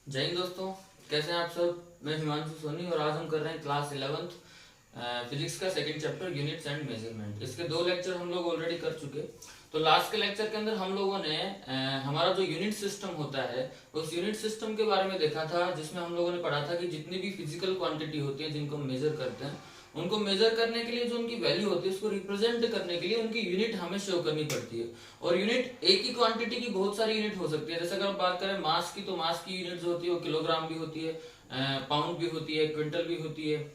जय हिंद दोस्तों, कैसे हैं आप सब। मैं हिमांशु सोनी और आज हम कर रहे हैं क्लास 11th फिजिक्स का second chapter units and measurement. इसके दो लेक्चर हम लोग ऑलरेडी कर चुके। तो लास्ट के लेक्चर के अंदर हम लोगों ने हमारा जो यूनिट सिस्टम होता है उस यूनिट सिस्टम के बारे में देखा था, जिसमें हम लोगों ने पढ़ा था कि जितनी भी फिजिकल क्वांटिटी होती है जिनको हम मेजर करते हैं, उनको मेजर करने के लिए जो उनकी वैल्यू होती है उसको रिप्रेजेंट करने के लिए उनकी यूनिट हमें शो करनी पड़ती है। और यूनिट एक ही क्वांटिटी की बहुत सारी यूनिट हो सकती है। जैसे अगर हम बात करें मास की, तो मास की यूनिट जो होती है वो किलोग्राम भी होती है, पाउंड भी होती है, क्विंटल भी होती है।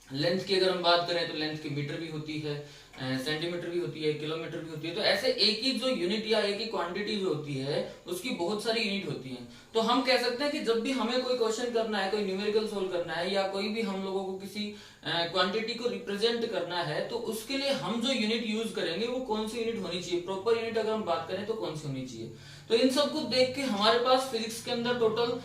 लेंथ की अगर हम बात करें तो लेंथ की मीटर भी होती है, सेंटीमीटर भी होती है, किलोमीटर भी होती है। तो ऐसे एक ही जो यूनिट या एक ही क्वांटिटी जो होती है उसकी बहुत सारी यूनिट होती है। तो हम कह सकते हैं कि जब भी हमें कोई क्वेश्चन करना है, कोई न्यूमेरिकल सोल्व करना है, या कोई भी हम लोगों को किसी क्वांटिटी को रिप्रेजेंट करना है, तो उसके लिए हम जो यूनिट यूज करेंगे वो कौन सी यूनिट होनी चाहिए, प्रॉपर यूनिट अगर हम बात करें तो कौन सी होनी चाहिए। तो इन सबको देख के हमारे पास फिजिक्स के अंदर टोटल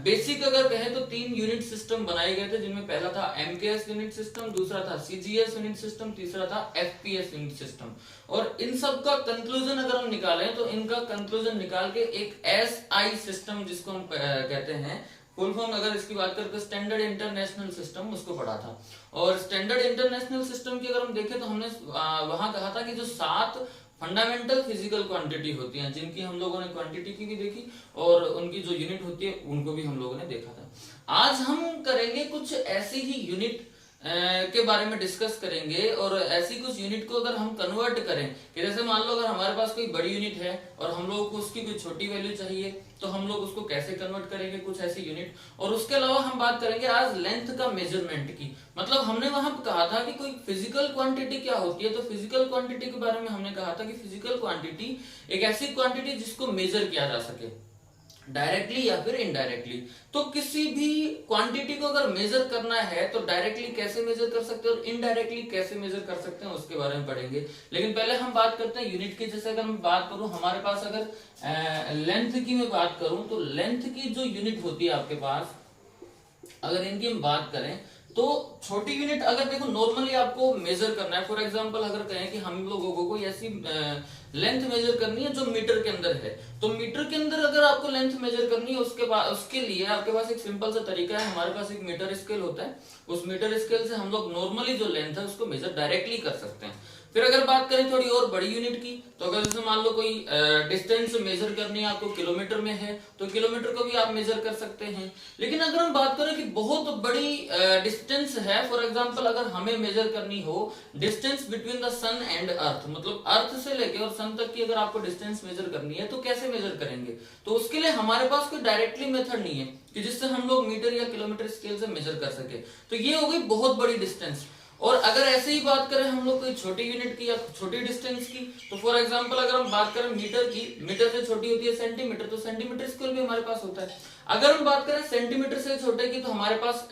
बेसिक अगर कहें तो 3 यूनिट सिस्टम बनाए गए थे, जिनमें पहला था एमकेएस यूनिट सिस्टम, दूसरा था सीजीएस यूनिट सिस्टम, तीसरा था एफपीएस यूनिट सिस्टम। और इन सब का कंक्लूजन अगर हम निकालें तो इनका कंक्लूजन निकाल के एक एसआई सिस्टम, जिसको हम कहते हैं फुल फॉर्म अगर इसकी बात करें तो स्टैंडर्ड इंटरनेशनल सिस्टम, उसको पढ़ा था। और स्टैंडर्ड इंटरनेशनल सिस्टम की अगर हम देखें तो हमने वहां कहा था कि जो 7 फंडामेंटल फिजिकल क्वांटिटी होती हैं, जिनकी हम लोगों ने क्वांटिटी की भी देखी और उनकी जो यूनिट होती है उनको भी हम लोगों ने देखा था। आज हम करेंगे कुछ ऐसी ही यूनिट के बारे में डिस्कस करेंगे, और ऐसी कुछ यूनिट को अगर हम कन्वर्ट करें कि जैसे मान लो अगर हमारे पास कोई बड़ी यूनिट है और हम लोगों को उसकी कोई छोटी वैल्यू चाहिए, तो हम लोग उसको कैसे कन्वर्ट करेंगे कुछ ऐसी यूनिट। और उसके अलावा हम बात करेंगे आज लेंथ का मेजरमेंट की। मतलब हमने वहां कहा था कि कोई फिजिकल क्वांटिटी क्या होती है, तो फिजिकल क्वांटिटी के बारे में हमने कहा था कि फिजिकल क्वांटिटी एक ऐसी क्वांटिटी जिसको मेजर किया जा सके, डायरेक्टली या फिर इनडायरेक्टली। तो किसी भी क्वांटिटी को अगर मेजर करना है तो डायरेक्टली कैसे मेजर कर सकते हैं और इनडायरेक्टली कैसे मेजर कर सकते हैं उसके बारे में पढ़ेंगे। लेकिन पहले हम बात करते हैं यूनिट की। जैसे अगर मैं बात करूं हमारे पास अगर लेंथ की मैं बात करूं तो लेंथ की जो यूनिट होती है आपके पास, अगर इनकी हम बात करें तो छोटी यूनिट अगर देखो नॉर्मली आपको मेजर करना है, फॉर एग्जांपल अगर कहें कि हम लोगों को कोई ऐसी लेंथ मेजर करनी है जो मीटर के अंदर है, तो मीटर के अंदर अगर आपको लेंथ मेजर करनी है उसके बाद उसके लिए आपके पास एक सिंपल सा तरीका है। हमारे पास एक मीटर स्केल होता है, उस मीटर स्केल से हम लोग नॉर्मली जो लेंथ है उसको मेजर डायरेक्टली कर सकते हैं। फिर अगर बात करें थोड़ी और बड़ी यूनिट की, तो अगर जैसे मान लो कोई डिस्टेंस मेजर करनी है आपको किलोमीटर में है, तो किलोमीटर को भी आप मेजर कर सकते हैं। लेकिन अगर हम बात करें कि बहुत बड़ी डिस्टेंस है, फॉर एग्जांपल अगर हमें मेजर करनी हो distance between the sun and earth, मतलब अर्थ से लेके और सन तक की अगर आपको डिस्टेंस मेजर करनी है तो कैसे मेजर करेंगे। तो उसके लिए हमारे पास कोई डायरेक्टली मेथड नहीं है कि जिससे हम लोग मीटर या किलोमीटर स्केल से मेजर कर सके। तो ये हो गई बहुत बड़ी डिस्टेंस। और अगर ऐसे ही बात करें हम लोग कोई छोटी यूनिट की या छोटी डिस्टेंस की, तो फॉर एग्जांपल अगर हम बात करें मीटर की, मीटर से छोटी होती है सेंटीमीटर, तो सेंटीमीटर स्केल भी हमारे पास होता है। अगर हम बात करें सेंटीमीटर से छोटे की, तो हमारे पास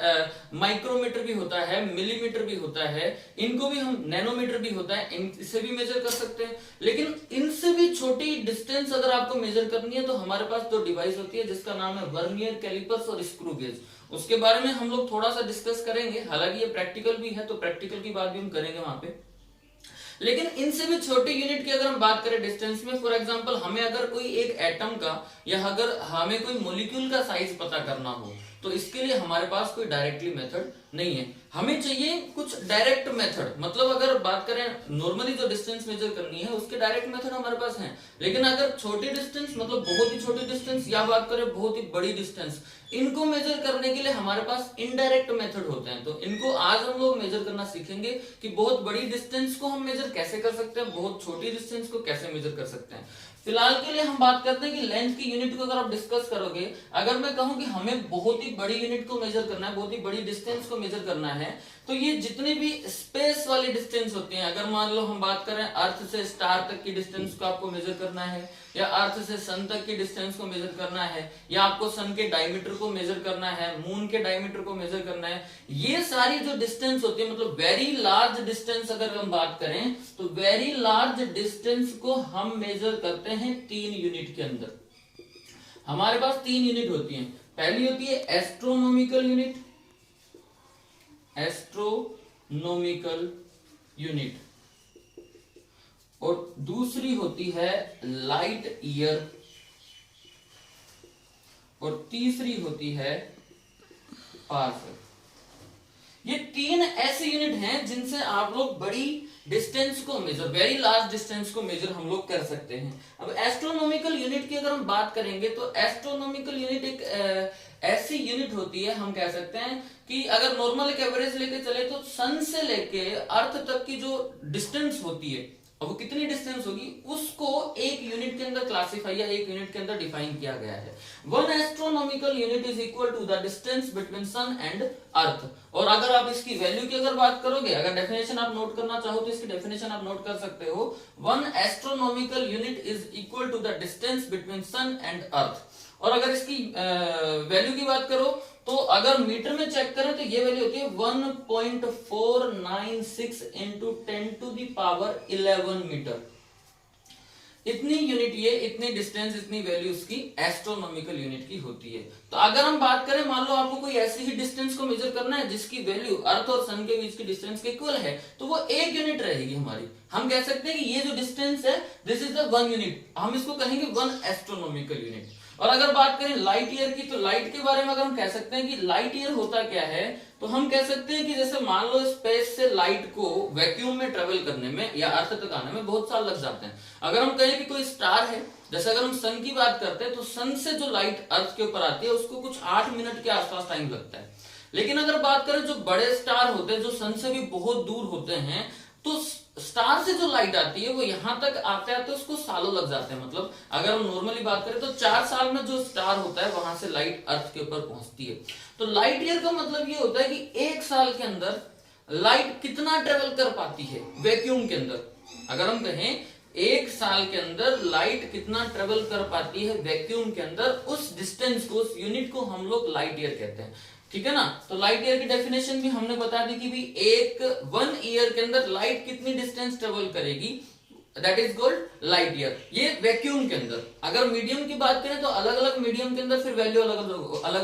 माइक्रोमीटर भी होता है, मिलीमीटर भी होता है, इनको भी हम नैनोमीटर भी होता है, इनसे भी मेजर कर सकते हैं। लेकिन इनसे भी छोटी डिस्टेंस अगर आपको मेजर करनी है तो हमारे पास 2 डिवाइस होती है, जिसका नाम है वर्नियर कैलिपर्स और स्क्रू गेज। उसके बारे में हम लोग थोड़ा सा डिस्कस करेंगे, हालांकि ये प्रैक्टिकल भी है तो प्रैक्टिकल की बात भी हम करेंगे वहां पे। लेकिन इनसे भी छोटी यूनिट की अगर हम बात करें डिस्टेंस में, फॉर एग्जांपल हमें अगर कोई एक एटम का या अगर हमें कोई मॉलिक्यूल का साइज पता करना हो, तो इसके लिए हमारे पास कोई डायरेक्टली मेथड नहीं है, हमें चाहिए कुछ डायरेक्ट मेथड। मतलब अगर बात करें नॉर्मली जो डिस्टेंस मेजर करनी है उसके डायरेक्ट मेथड हमारे पास हैं। लेकिन अगर छोटी डिस्टेंस मतलब बहुत ही छोटी डिस्टेंस या बात करें बहुत ही बड़ी डिस्टेंस, इनको मेजर करने के लिए हमारे पास इनडायरेक्ट मेथड होते हैं। तो इनको आज हम लोग मेजर करना सीखेंगे कि बहुत बड़ी डिस्टेंस को हम मेजर कैसे कर सकते हैं, बहुत छोटी डिस्टेंस को कैसे मेजर कर सकते हैं। फिलहाल के लिए हम बात करते हैं कि लेंथ की यूनिट को अगर आप डिस्कस करोगे, अगर मैं कहूं कि हमें बहुत ही बड़ी यूनिट को मेजर करना है, बहुत ही बड़ी डिस्टेंस को मेजर करना है, तो ये जितनी भी स्पेस वाली डिस्टेंस होती हैं, अगर मान लो हम बात करें अर्थ से स्टार तक की डिस्टेंस को आपको मेजर करना है, या अर्थ से सन तक की डिस्टेंस को मेजर करना है, या आपको सन के डायमीटर को मेजर करना है, मून के डायमीटर को मेजर करना है, ये सारी जो डिस्टेंस होती है मतलब वेरी लार्ज डिस्टेंस अगर हम बात करें तो वेरी लार्ज डिस्टेंस को हम मेजर करते हैं 3 यूनिट के अंदर। हमारे पास 3 यूनिट होती हैं। पहली होती है एस्ट्रोनॉमिकल यूनिट, एस्ट्रोनॉमिकल यूनिट, और दूसरी होती है लाइट ईयर, और तीसरी होती है पार्सेक। ये तीन ऐसे यूनिट हैं जिनसे आप लोग बड़ी डिस्टेंस को मेजर, वेरी लार्ज डिस्टेंस को मेजर हम लोग कर सकते हैं। अब एस्ट्रोनॉमिकल यूनिट की अगर हम बात करेंगे तो एस्ट्रोनॉमिकल यूनिट एक ऐसी यूनिट होती है, हम कह सकते हैं कि अगर नॉर्मल एक एवरेज लेके चले तो सन से लेके अर्थ तक की जो डिस्टेंस होती है, अब वो कितनी डिस्टेंस होगी उसको एक यूनिट के अंदर क्लासिफाई या एक यूनिट के अंदर डिफाइन किया गया है। One astronomical unit is equal to the distance between sun and earth. और अगर आप इसकी वैल्यू की अगर बात करोगे, अगर डेफिनेशन आप नोट करना चाहो तो इसकी डेफिनेशन आप नोट कर सकते हो, one astronomical unit is equal to the distance between sun and earth. और अगर इसकी वैल्यू की बात करो तो अगर मीटर में चेक करें तो ये वैल्यू होती है 1.496 into 10 to the power 11 metre. इतनी यूनिट, ये इतनी डिस्टेंस, इतनी वैल्यू उसकी एस्ट्रोनॉमिकल यूनिट की होती है। तो अगर हम बात करें, मान लो आपको कोई ऐसी ही डिस्टेंस को मेजर करना है जिसकी वैल्यू अर्थ और सन के बीच की डिस्टेंस के इक्वल है, तो वो एक यूनिट रहेगी हमारी। हम कह सकते हैं कि ये जो डिस्टेंस है this is the one unit, हम इसको कहेंगे वन एस्ट्रोनॉमिकल यूनिट। और अगर बात करें लाइट ईयर की, तो लाइट के बारे में अगर हम कह सकते हैं कि लाइट ईयर होता क्या है, तो हम कह सकते हैं कि जैसे मान लो स्पेस से लाइट को वैक्यूम में ट्रेवल करने में या अर्थ तक आने में बहुत साल लग जाते हैं। अगर हम कहें कि कोई स्टार है, जैसे अगर हम सन की बात करते हैं तो सन से जो लाइट अर्थ के ऊपर आती है उसको कुछ 8 मिनट के आसपास टाइम लगता है। लेकिन अगर बात करें जो बड़े स्टार होते हैं जो सन से भी बहुत दूर होते हैं, तो स्टार से जो लाइट आती है वो यहां तक आते आते उसको सालों लग जाते हैं। मतलब अगर हम नॉर्मली बात करें तो 4 साल में जो स्टार होता है वहां से लाइट अर्थ के ऊपर पहुंचती है। तो लाइट ईयर का मतलब ये होता है कि एक साल के अंदर लाइट कितना ट्रेवल कर पाती है वैक्यूम के अंदर। अगर हम कहें एक साल के अंदर लाइट कितना ट्रेवल कर पाती है वैक्यूम के अंदर, उस डिस्टेंस को, उस यूनिट को हम लोग लाइट ईयर कहते हैं। ठीक है ना। तो लाइट ईयर की डेफिनेशन भी हमने बता दी कि भी एक 1 ईयर के अंदर लाइट कितनी डिस्टेंस ट्रेवल करेगी, that is called light year, ये वैक्यूम के अंदर। अगर मीडियम की बात करें तो अलग अलग मीडियम के अंदर फिर वैल्यू अलग अलग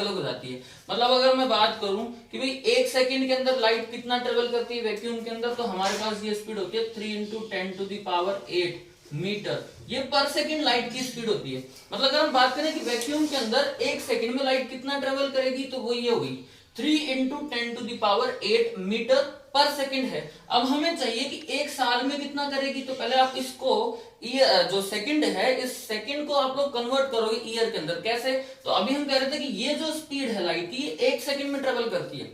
हो जाती है। मतलब अगर मैं बात करूं कि भाई एक सेकंड के अंदर लाइट कितना ट्रेवल करती है वैक्यूम के अंदर, तो हमारे पास ये स्पीड होती है 3 into 10 to the power 8 metre. ये पर सेकंड लाइट की स्पीड होती है। मतलब अगर हम बात करें कि वैक्यूम के अंदर एक सेकंड में लाइट कितना ट्रेवल करेगी, तो वो ये होगी 3 into 10 to the power 8 metre per second है। अब हमें चाहिए कि एक साल में कितना करेगी, तो पहले आप इसको जो सेकंड है, इस सेकंड को आप लोग कन्वर्ट करोगे ईयर के अंदर। कैसे? तो अभी हम कह रहे थे कि ये जो स्पीड है लाइट की, ये एक सेकंड में ट्रेवल करती है,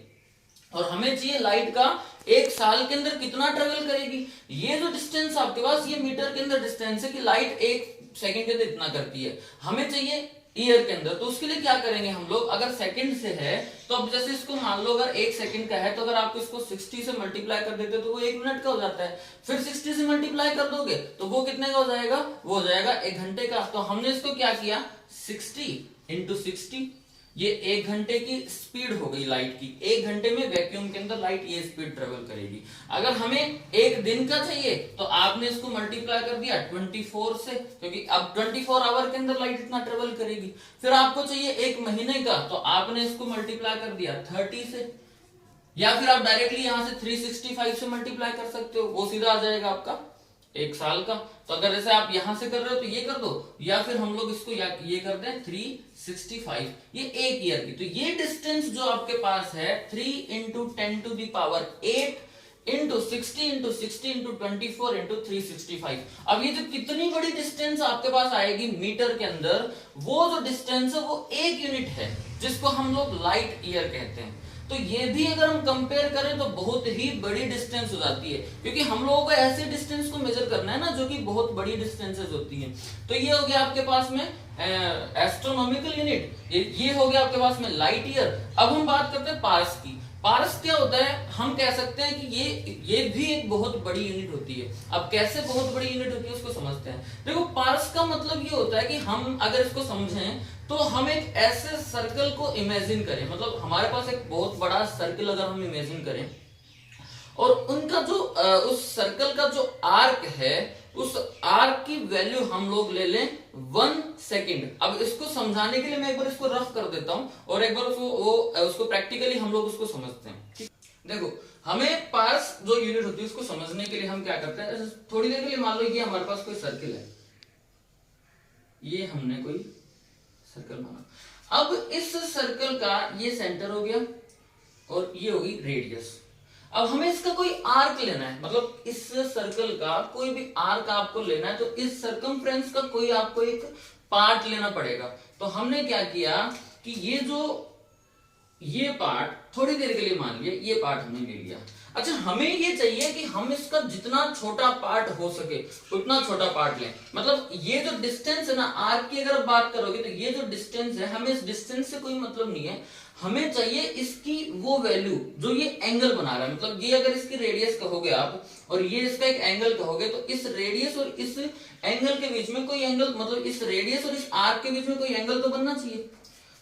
और हमें चाहिए लाइट का एक साल के अंदर कितना ट्रेवल करेगी। ये जो डिस्टेंस आपके पास, ये मीटर के अंदर डिस्टेंस है कि लाइट एक सेकंड के अंदर इतना करती है, हमें चाहिए ईयर के अंदर। तो उसके लिए क्या करेंगे हम लोग, अगर सेकंड से है तो अब जैसे इसको मान लो अगर एक सेकंड का है, तो अगर आप इसको 60 से मल्टीप्लाई कर देते तो वो 1 मिनट का हो जाता है। फिर 60 से मल्टीप्लाई कर दोगे तो वो कितने का हो जाएगा, वो हो जाएगा 1 घंटे का। तो हमने इसको क्या किया, 60 इंटू 60, ये 1 घंटे की स्पीड हो गई लाइट की। 1 घंटे में वैक्यूम के अंदर लाइट ये स्पीड ट्रेवल करेगी। अगर हमें 1 दिन का चाहिए तो आपने इसको मल्टीप्लाई कर दिया 24 से, क्योंकि अब 24 आवर के अंदर लाइट इतना ट्रेवल करेगी। फिर आपको चाहिए 1 महीने का, तो आपने इसको मल्टीप्लाई कर दिया 30 से, या फिर आप डायरेक्टली यहां से 365 से मल्टीप्लाई कर सकते हो, वो सीधा आ जाएगा आपका 1 साल का। तो अगर जैसे आप यहां से कर रहे हो तो ये कर दो, या फिर हम लोग इसको ये कर दें 365, ये 1 ईयर की। तो ये डिस्टेंस जो आपके पास है 3 into 10 to the power 8 into 60 into 60 into 24 into 365। अब ये जो कितनी बड़ी डिस्टेंस आपके पास आएगी मीटर के अंदर, वो जो डिस्टेंस है वो 1 यूनिट है, जिसको हम लोग लाइट ईयर कहते हैं। तो ये भी अगर हम कंपेयर करें तो बहुत ही बड़ी डिस्टेंस हो जाती है, क्योंकि हम लोगों को ऐसे डिस्टेंस को मेजर करना है ना जो कि बहुत बड़ी डिस्टेंसेस होती हैं। तो ये हो गया आपके पास में एस्ट्रोनॉमिकल यूनिट, ये हो गया आपके पास में लाइट ईयर। अब हम बात करते हैं पार्स की। पार्स क्या होता है, हम कह सकते हैं कि ये भी एक बहुत बड़ी यूनिट होती है। अब कैसे बहुत बड़ी यूनिट होती है उसको समझते हैं। देखो, पार्स का मतलब ये होता है कि हम अगर इसको समझें तो हम एक ऐसे सर्कल को इमेजिन करें, मतलब हमारे पास एक बहुत बड़ा सर्कल अगर हम इमेजिन करें, और उनका जो उस सर्कल का जो आर्क है, उस आर्क की वैल्यू हम लोग ले लें 1 सेकेंड। अब इसको समझाने के लिए मैं एक बार इसको रफ कर देता हूं और एक बार उसको प्रैक्टिकली हम लोग उसको समझते हैं। देखो, हमें पार्स जो यूनिट होती है उसको समझने के लिए हम क्या करते हैं, थोड़ी देर के लिए मान लो कि हमारे पास कोई सर्कल है, ये हमने कोई सर्कल माना। अब इस सर्कल का ये सेंटर हो गया और ये होगी रेडियस। अब हमें इसका कोई आर्क लेना है, मतलब इस सर्कल का कोई भी आर्क आपको लेना है, तो इस सर्कमफ्रेंस का कोई आपको एक पार्ट लेना पड़ेगा। तो हमने क्या किया कि ये पार्ट थोड़ी देर के लिए मान लिया, ये पार्ट हमने ले लिया। अच्छा, हमें ये चाहिए कि हम इसका जितना छोटा पार्ट हो सके उतना छोटा पार्ट लें। मतलब ये जो डिस्टेंस है ना आर्क की, अगर आप बात करोगे तो ये जो डिस्टेंस है, हमें इस डिस्टेंस से कोई मतलब नहीं है, हमें चाहिए इसकी वो वैल्यू जो ये एंगल बना रहा है। मतलब ये अगर इसकी रेडियस कहोगे आप और ये इसका एक एंगल कहोगे, तो इस रेडियस और इस एंगल के बीच में कोई एंगल, मतलब इस रेडियस और इस आर्क के बीच में कोई एंगल तो बनना चाहिए।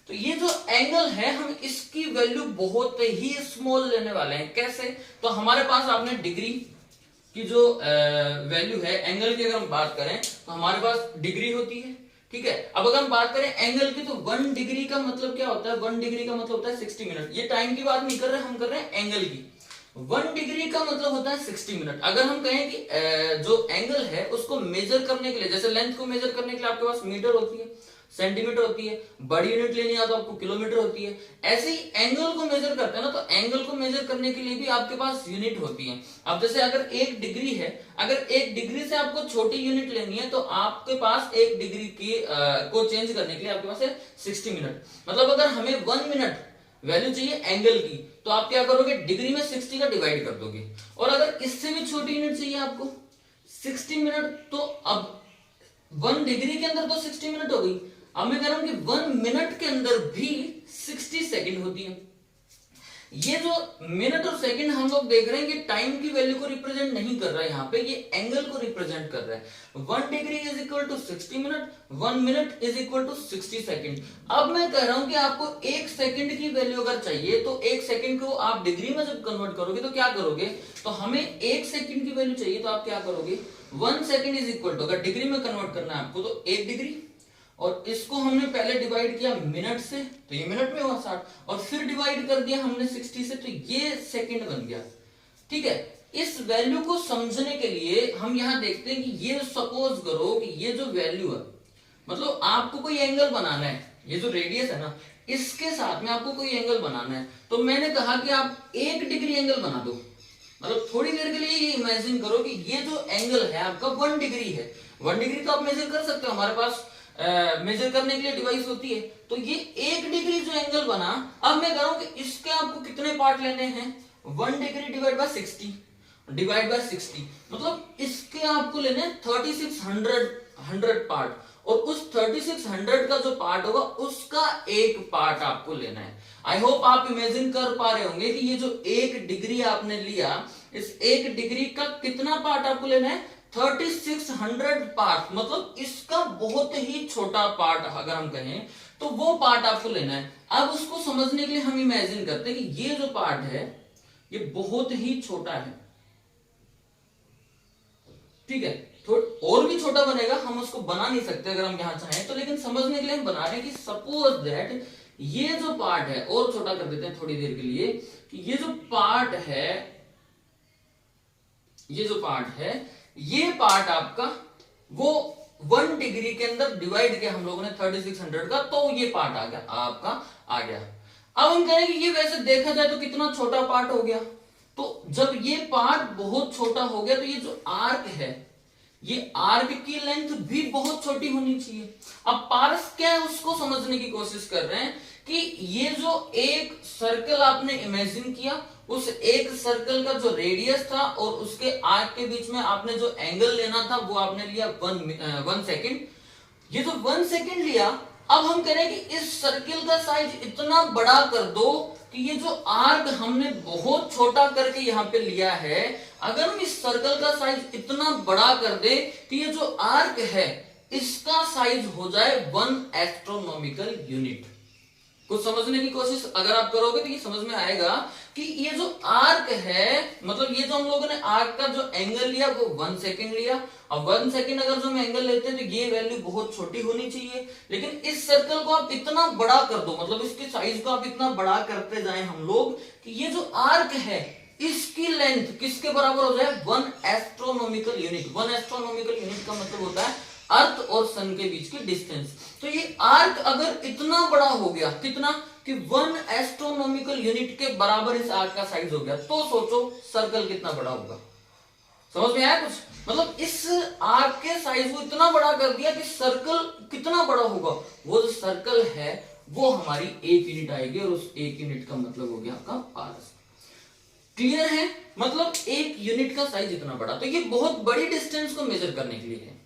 तो ये जो एंगल है हम इसकी वैल्यू बहुत ही स्मॉल लेने वाले हैं। कैसे? तो हमारे पास आपने डिग्री की जो वैल्यू है एंगल की, अगर हम बात करें तो हमारे पास डिग्री होती है, ठीक है। अब अगर हम बात करें एंगल की, तो 1 डिग्री का मतलब क्या होता है? 1 डिग्री का मतलब होता है 60 मिनट। ये टाइम की बात नहीं कर रहे, हम कर रहे हैं एंगल की। 1 डिग्री का मतलब होता है 60 मिनट। अगर हम कहें कि जो एंगल है उसको मेजर करने के लिए, जैसे लेंथ को मेजर करने के लिए आपके पास मीटर होती है, सेंटीमीटर होती है, बड़ी यूनिट लेनी है तो आपको किलोमीटर होती है। ऐसे ही एंगल को मेजर करते हैं ना, तो एंगल को मेजर करने के लिए भी आपके पास यूनिट होती है। अब जैसे अगर 1 डिग्री है, अगर 1 डिग्री से आपको छोटी यूनिट लेनी है तो आपके पास 1 डिग्री की को चेंज करने के लिए आपके पास है 60 मिनट। मतलब अगर हमें 1 मिनट वैल्यू चाहिए एंगल की, तो आप क्या करोगे? डिग्री में 60 का डिवाइड कर दोगे। और अगर इससे भी छोटी यूनिट चाहिए आपको 60 मिनट, तो अब 1 डिग्री के अंदर तो 60 मिनट हो गई। अब मैं कह रहा हूं कि 1 मिनट के अंदर भी 60 सेकंड होती है। ये जो मिनट और सेकंड हम लोग देख रहे हैं कि टाइम की वैल्यू को रिप्रेजेंट नहीं कर रहा है, यहाँ पे ये एंगल को रिप्रेजेंट कर रहा है। 1 degree is equal to 60 minute, 1 minute is equal to 60 second. अब मैं कह रहा हूं कि आपको 1 सेकंड की वैल्यू अगर चाहिए, तो 1 सेकंड को आप डिग्री में जब कन्वर्ट करोगे तो क्या करोगे? तो हमें 1 सेकंड की वैल्यू चाहिए, तो आप क्या करोगे? 1 सेकंड इज इक्वल टू, अगर डिग्री में कन्वर्ट करना है आपको, तो 1 डिग्री, और इसको हमने पहले डिवाइड किया मिनट से, तो ये मिनट में हुआ 60, और फिर डिवाइड कर दिया हमने 60 से, तो ये सेकंड बन गया, ठीक है। इस वैल्यू को समझने के लिए हम यहां देखते हैं कि ये सपोज करो कि ये जो वैल्यू है, मतलब आपको कोई एंगल बनाना है, ये जो रेडियस है ना इसके साथ में आपको कोई एंगल बनाना है। तो मैंने कहा कि आप 1 डिग्री एंगल बना दो। मतलब थोड़ी देर के लिए ये इमेजिन करो कि ये जो एंगल है आपका 1 डिग्री है। 1 डिग्री तो आप मेजर कर सकते हो, हमारे पास मेजर करने के लिए डिवाइस होती है। तो ये 1 डिग्री जो एंगल बना, अब मैं कह रहा हूं कि इसके आपको कितने पार्ट लेने हैं? 1 degree divide by 60 divide by 60, मतलब इसके आपको लेने 3600 पार्ट, और उस 3600 का जो पार्ट होगा उसका एक पार्ट आपको लेना है। आई होप आप इमेजिन कर पा रहे होंगे कि ये जो 1 डिग्री आपने लिया, इस 1 डिग्री का कितना पार्ट आपको लेना है? 3600 पार्ट। मतलब इसका बहुत ही छोटा पार्ट अगर हम कहें तो वो पार्ट आपको लेना है। अब उसको समझने के लिए हम इमेजिन करते हैं कि ये जो पार्ट है ये बहुत ही छोटा है, ठीक है। थोड़ा और भी छोटा बनेगा, हम उसको बना नहीं सकते अगर हम यहां चाहें तो, लेकिन समझने के लिए हम बना रहे हैं कि सपोज दैट ये जो पार्ट है, और छोटा कर देते हैं थोड़ी देर के लिए, कि ये जो पार्ट है, ये पार्ट आपका वो 1 डिग्री के अंदर डिवाइड किया हम लोगों ने 3600 का, तो ये पार्ट आ गया आपका, आ गया। अब हम कहें कि ये वैसे देखा जाए तो कितना छोटा पार्ट हो गया। तो जब ये पार्ट बहुत छोटा हो गया, तो ये जो आर्क है, ये आर्क की लेंथ भी बहुत छोटी होनी चाहिए। अब पारस क्या है उसको समझने की कोशिश कर रहे हैं कि ये जो एक सर्कल आपने इमेजिन किया, उस एक सर्कल का जो रेडियस था और उसके आर्क के बीच में आपने जो एंगल लेना था वो आपने लिया 1 सेकेंड। ये जो 1 सेकेंड लिया, अब हम कह रहे हैं कि इस सर्कल का साइज इतना बड़ा कर दो कि ये जो आर्क हमने बहुत छोटा करके यहाँ पे लिया है, अगर हम इस सर्कल का साइज इतना बड़ा कर दे कि ये जो आर्क है इसका साइज हो जाए 1 एस्ट्रोनॉमिकल यूनिट। कुछ समझने की कोशिश अगर आप करोगे तो ये समझ में आएगा कि ये जो आर्क है, मतलब ये जो हम लोगों ने आर्क का जो एंगल लिया वो 1 सेकेंड लिया। अब 1 सेकेंड अगर जो हम एंगल लेते हैं तो ये वैल्यू बहुत छोटी होनी चाहिए, लेकिन इस सर्कल को आप इतना बड़ा कर दो, मतलब इसके साइज को आप इतना बड़ा करते जाए हम लोग कि ये जो आर्क है इसकी लेंथ किसके बराबर हो जाए? 1 एस्ट्रोनॉमिकल यूनिट। 1 एस्ट्रोनॉमिकल यूनिट का मतलब होता है अर्थ और सन के बीच की डिस्टेंस। तो ये आर्क अगर इतना बड़ा हो गया, कितना कि 1 एस्ट्रोनॉमिकल यूनिट के बराबर इस आर्क का साइज हो गया, तो सोचो सर्कल कितना बड़ा होगा। समझ में आया कुछ? मतलब इस आर्क के साइज को इतना बड़ा कर दिया कि सर्कल कितना बड़ा होगा, वो जो सर्कल है वो हमारी 1 यूनिट आएगी, और उस 1 यूनिट का मतलब हो गया आपका आरएस। क्लियर है? मतलब 1 यूनिट का साइज इतना बड़ा, तो ये बहुत बड़ी डिस्टेंस को मेजर करने के लिए है।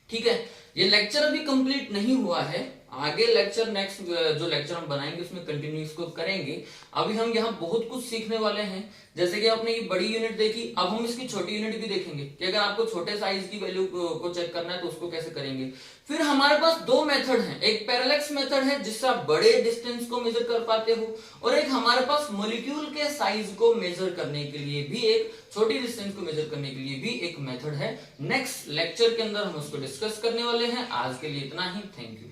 ठीक है, ये लेक्चर अभी कंप्लीट नहीं हुआ है, आगे लेक्चर नेक्स्ट जो लेक्चर हम बनाएंगे उसमें कंटिन्यू इसको करेंगे। अभी हम यहाँ बहुत कुछ सीखने वाले हैं, जैसे कि आपने ये बड़ी यूनिट देखी, अब हम इसकी छोटी यूनिट भी देखेंगे कि अगर आपको छोटे साइज की वैल्यू को चेक करना है तो उसको कैसे करेंगे। फिर हमारे पास 2 मेथड हैं, एक पैरेलैक्स मेथड है जिससे आप बड़े डिस्टेंस को मेजर कर पाते हो, और एक हमारे पास मॉलिक्यूल के साइज को मेजर करने के लिए भी, एक छोटी डिस्टेंस को मेजर करने के लिए भी एक मेथड है। नेक्स्ट लेक्चर के अंदर हम उसको डिस्कस करने वाले हैं। आज के लिए इतना ही, थैंक यू।